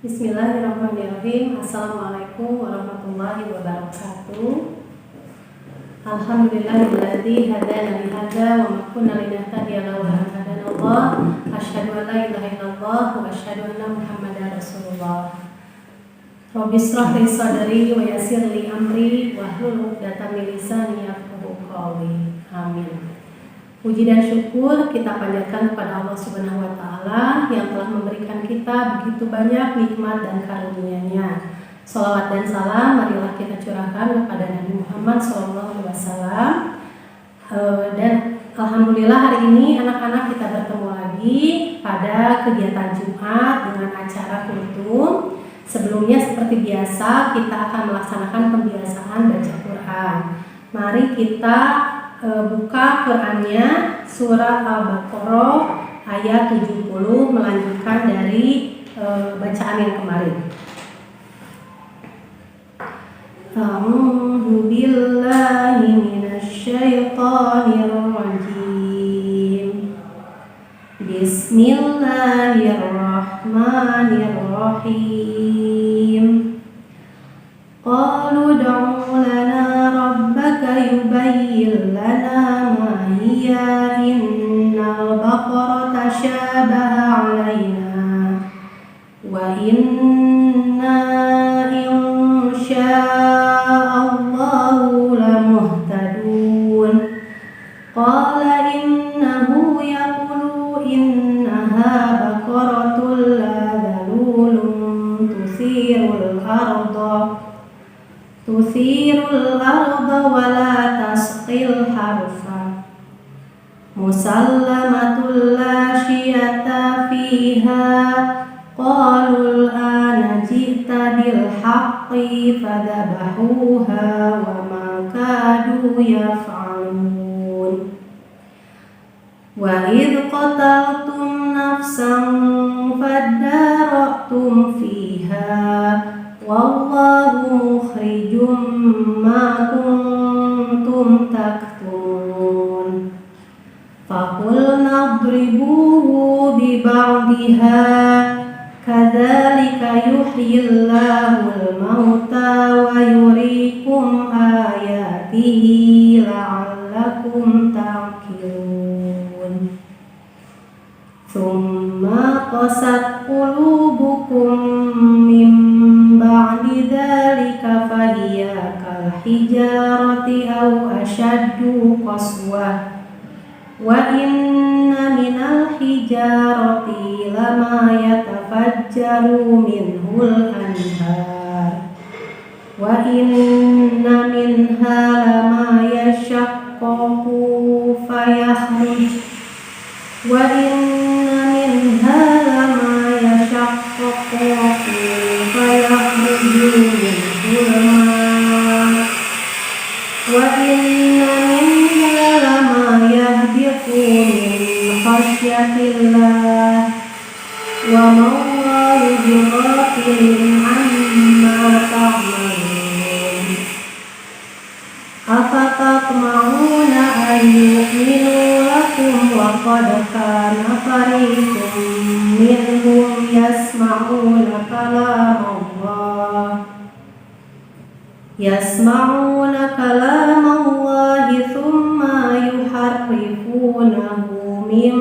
Bismillahirrahmanirrahim. Assalamualaikum warahmatullahi wabarakatuh. Alhamdulillahilladzi hadana lihadza wa ma kunna linahtadiya laula an hadana Allah. Asyhadu an la ilaha illallah wa asyhadu anna Muhammadar Rasulullah. Rabbi shrah li sadri wa yassir li amri wahlul 'uqdatam min lisani yafqahu qawli. Amin. Puji dan syukur kita panjatkan kepada Allah Subhanahu wa taala yang telah memberikan kita begitu banyak nikmat dan karunia-Nya. Shalawat dan salam marilah kita curahkan kepada Nabi Muhammad SAW. Dan alhamdulillah hari ini anak-anak kita bertemu lagi pada kegiatan Jumat dengan acara kultum. Sebelumnya seperti biasa kita akan melaksanakan pembiasaan baca Quran. Mari kita buka Qurannya surat Al-Baqarah ayat 70 melanjutkan dari bacaan yang kemarin. A'udzu billahi minasy syaithanir rajim. Bismillahirrahmanirrahim. Qalu ud'u lana rabbaka yubayyin lana ma hiya innal baqara tashabaha 'alaina wa inna insya'allahu lamuhtadun. Qala innahu yaqulu innaha baqaratul la dhalulun tuthirul arda wa la tasqil harfa musallamatul la syiyata fiha qalul ana ji'ta bil haqqi fadhabahuha wa ma kadu yaf'alun wa idh qataltum nafsan fadara'tum fiha wallahu mukhrijum ma kuntum taktumun faqulna idribuhu bi ba'diha kadzalika yuhyillahul mauta wa yuriikum ayatihi la'allakum ta'qilun. Tsumma qasat qulubukum min ba'di dzalika fahiya kal hijarati aw ashaddu qaswah wa inna minal hijarati lama yatafajjaru minhul anhar wa inna minha lama yashaqqaqu fayakhruj wa inna minha lama yashaqqaqu fayakhruju minhul ma' wa inna minha lama yahbitu min khasyatillah wa ma Allahu bighafilin amma ta'malun. Afatatma'una an yu'minu lakum wa qad kana fariqun minhum yasma'una kalam Allah thumma yuharrifunahu min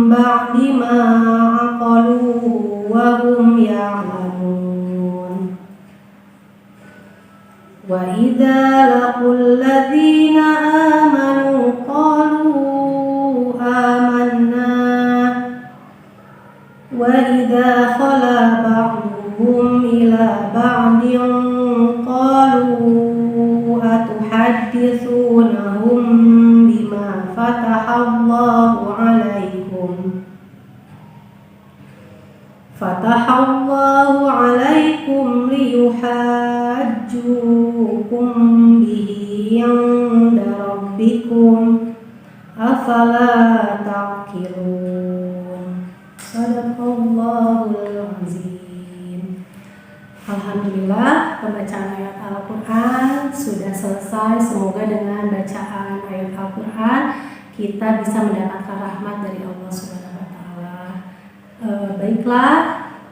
ba'di ma aqaluhu wa hum ya'lamun. Wa idza laqul ladzina amanu qalu amanna wa idza khala ba'duhum ila ba'din qalu atuhaddithunahum bima fatahallahu 'alaikum liyuhajjukum bihi 'inda rabbikum afala ta'qilun. Shadaqallahul azim. Alhamdulillah, pembacaan ayat Al-Quran sudah selesai. Semoga dengan bacaan ayat Al-Quran kita bisa mendapatkan rahmat dari Allah Subhanahu wa taala. Baiklah,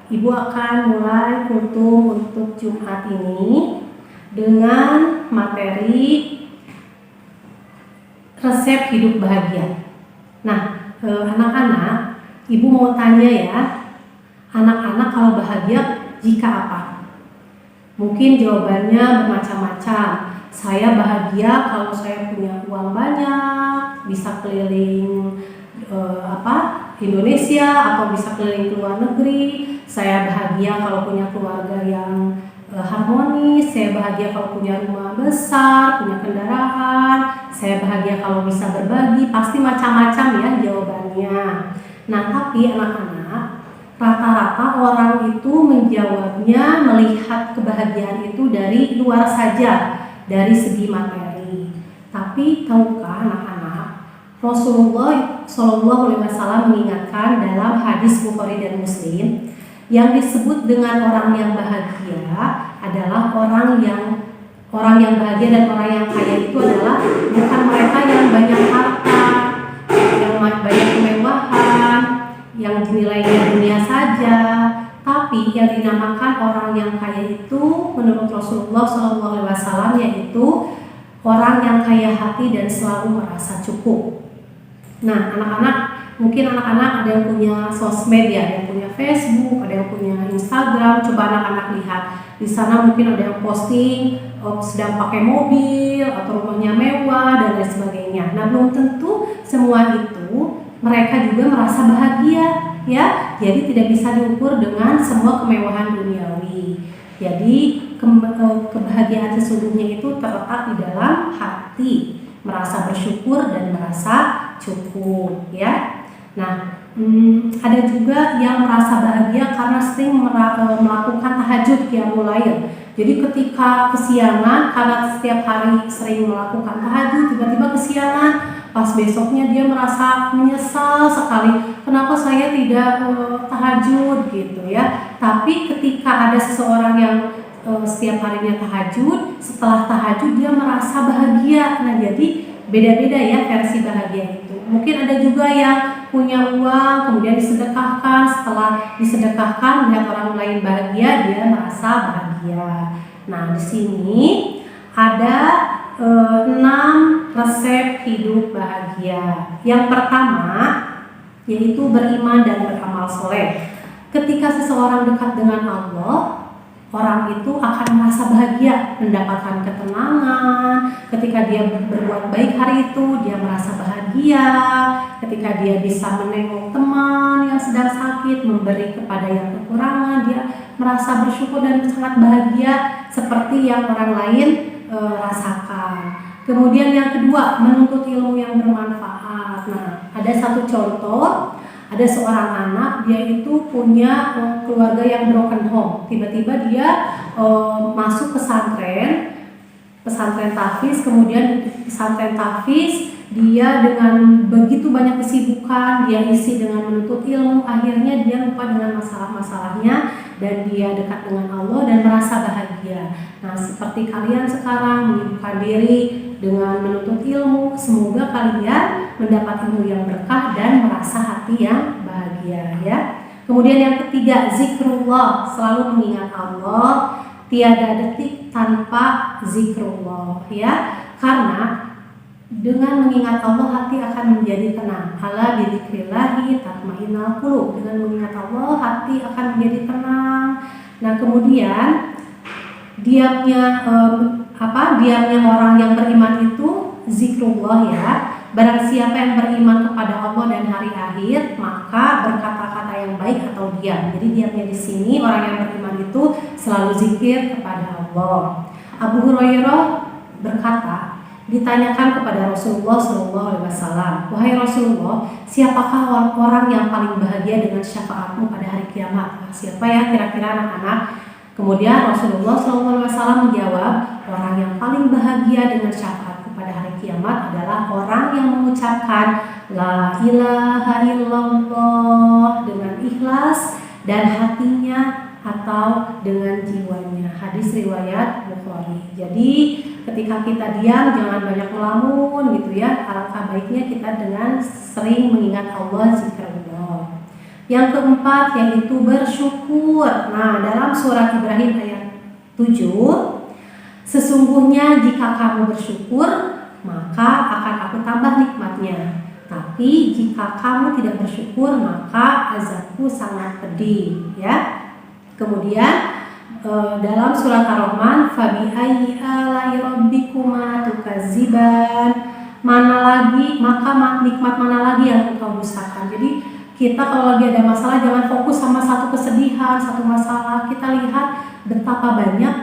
Ibu akan mulai kultum untuk Jumat ini dengan materi resep hidup bahagia. Nah, anak-anak, Ibu mau tanya ya, anak-anak kalau bahagia jika apa? Mungkin jawabannya bermacam-macam. Saya bahagia kalau saya punya uang banyak, bisa keliling Indonesia atau bisa keliling ke luar negeri. Saya bahagia kalau punya keluarga yang harmonis. Saya bahagia kalau punya rumah besar, punya kendaraan. Saya bahagia kalau bisa berbagi. Pasti macam-macam ya jawabannya. Nah, tapi anak-anak, rata-rata orang itu menjawabnya melihat kebahagiaan itu dari luar saja, dari segi materi. Tapi tahukah anak-anak, Rasulullah SAW mengingatkan dalam hadis Bukhari dan Muslim, yang disebut dengan orang yang bahagia adalah orang yang bahagia dan orang yang kaya itu adalah bukan mereka yang banyak harta, yang banyak kemewahan, yang nilainya dunia saja, tapi yang dinamakan orang yang kaya itu menurut Rasulullah SAW yaitu orang yang kaya hati dan selalu merasa cukup. Nah, anak-anak, mungkin anak-anak ada yang punya sosmed ya, ada yang punya Facebook, ada yang punya Instagram. Coba anak-anak lihat di sana, mungkin ada yang posting sedang pakai mobil atau rumahnya mewah dan lain sebagainya. Nah, belum tentu semua itu mereka juga merasa bahagia ya. Jadi tidak bisa diukur dengan semua kemewahan duniawi. Jadi kebahagiaan sesungguhnya itu terletak di dalam hati, merasa bersyukur dan merasa cukup ya. Nah, ada juga yang merasa bahagia karena sering melakukan tahajud qiyamul lail. Jadi ketika kesiangan, karena setiap hari sering melakukan tahajud, tiba-tiba kesiangan, pas besoknya dia merasa menyesal sekali, kenapa saya tidak tahajud gitu ya. Tapi ketika ada seseorang yang setiap harinya tahajud, setelah tahajud dia merasa bahagia. Nah, jadi beda-beda ya versi bahagia itu. Mungkin ada juga yang punya uang kemudian disedekahkan, setelah disedekahkan melihat orang lain bahagia, dia merasa bahagia. Nah, di sini ada 6 resep hidup bahagia. Yang pertama yaitu beriman dan beramal soleh. Ketika seseorang dekat dengan Allah, orang itu akan merasa bahagia, mendapatkan ketenangan. Ketika dia berbuat baik hari itu, dia merasa bahagia. Ketika dia bisa menengok teman yang sedang sakit, memberi kepada yang kekurangan, dia merasa bersyukur dan sangat bahagia seperti yang orang lain rasakan. Kemudian yang kedua, menuntut ilmu yang bermanfaat. Nah, ada satu contoh. Ada seorang anak, dia itu punya keluarga yang broken home. Tiba-tiba dia masuk pesantren tahfiz. Kemudian pesantren tahfiz, dia dengan begitu banyak kesibukan, dia isi dengan menuntut ilmu. Akhirnya dia lupa dengan masalah-masalahnya dan dia dekat dengan Allah dan merasa bahagia. Nah, seperti kalian sekarang menyibukkan diri dengan menuntut ilmu, semoga kalian mendapat ilmu yang berkah dan merasa hati yang bahagia ya. Kemudian yang ketiga, zikrullah, selalu mengingat Allah, tiada detik tanpa zikrullah ya. Karena dengan mengingat Allah hati akan menjadi tenang. Ala bidzikrillahi tatmainnul qulub. Dengan mengingat Allah hati akan menjadi tenang. Nah, kemudian diamnya orang yang beriman itu zikrullah ya. Barang siapa yang beriman kepada Allah dan hari akhir, maka berkata-kata yang baik atau diam. Jadi diamnya di sini orang yang beriman itu selalu zikir kepada Allah. Abu Hurairah berkata, ditanyakan kepada Rasulullah SAW, wahai Rasulullah, siapakah orang yang paling bahagia dengan syafaatmu pada hari kiamat? Siapa ya kira-kira anak-anak? Kemudian Rasulullah SAW menjawab, orang yang paling bahagia dengan syafaatku pada hari kiamat adalah orang yang mengucapkan La ilaha illallah dengan ikhlas dan hatinya atau dengan jiwanya. Hadis riwayat Bukhari. Jadi ketika kita diam jangan banyak melamun gitu ya. Alangkah baiknya kita dengan sering mengingat Allah, zikrullah. Yang keempat yaitu bersyukur. Nah, dalam surat Ibrahim ayat 7, sesungguhnya jika kamu bersyukur, maka akan aku tambah nikmatnya. Tapi jika kamu tidak bersyukur, maka azabku sangat pedih, ya. Kemudian dalam surat Ar-Rahman, fabi'ayyi ala'i rabbikuma tukadziban, nikmat mana lagi yang engkau dustakan. Jadi kita kalau lagi ada masalah jangan fokus sama satu kesedihan, satu masalah. Kita lihat betapa banyak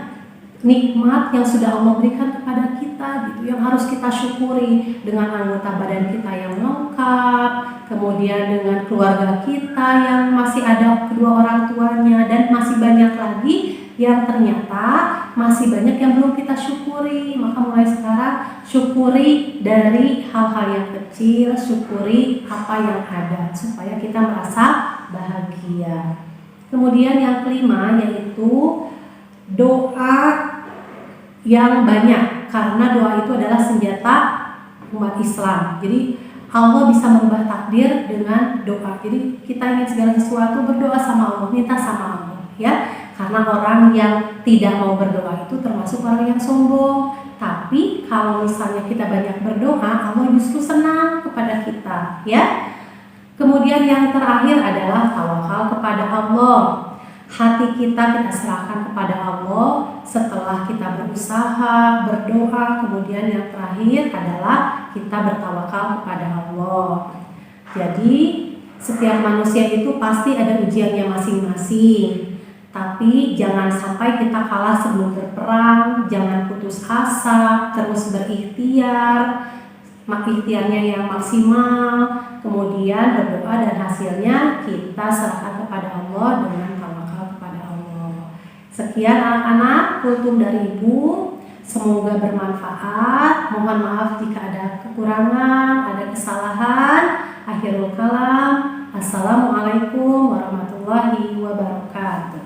nikmat yang sudah Allah berikan kepada kita gitu, yang harus kita syukuri, dengan anggota badan kita yang lengkap, kemudian dengan keluarga kita yang masih ada kedua orang tuanya, dan masih banyak lagi yang ternyata masih banyak yang belum kita syukuri. Maka mulai sekarang syukuri dari hal-hal yang kecil, syukuri apa yang ada supaya kita merasa bahagia. Kemudian yang kelima yaitu doa yang banyak, karena doa itu adalah senjata umat Islam. Jadi Allah bisa merubah takdir dengan doa. Jadi kita ingin segala sesuatu, berdoa sama Allah, minta sama Allah, ya. Karena orang yang tidak mau berdoa itu termasuk orang yang sombong. Tapi kalau misalnya kita banyak berdoa, Allah justru senang kepada kita, ya. Kemudian yang terakhir adalah tawakal kepada Allah. Hati kita serahkan kepada Allah setelah kita berusaha, berdoa. Kemudian yang terakhir adalah kita bertawakal kepada Allah. Jadi setiap manusia itu pasti ada ujiannya masing-masing. Tapi jangan sampai kita kalah sebelum berperang, jangan putus asa, terus berikhtiar, ikhtiarnya yang maksimal, kemudian berdoa dan hasilnya kita serahkan kepada Allah dengan tawakal kepada Allah. Sekian anak-anak kultum dari Ibu, semoga bermanfaat. Mohon maaf jika ada kekurangan, ada kesalahan. Akhirul kalam, assalamualaikum warahmatullahi wabarakatuh.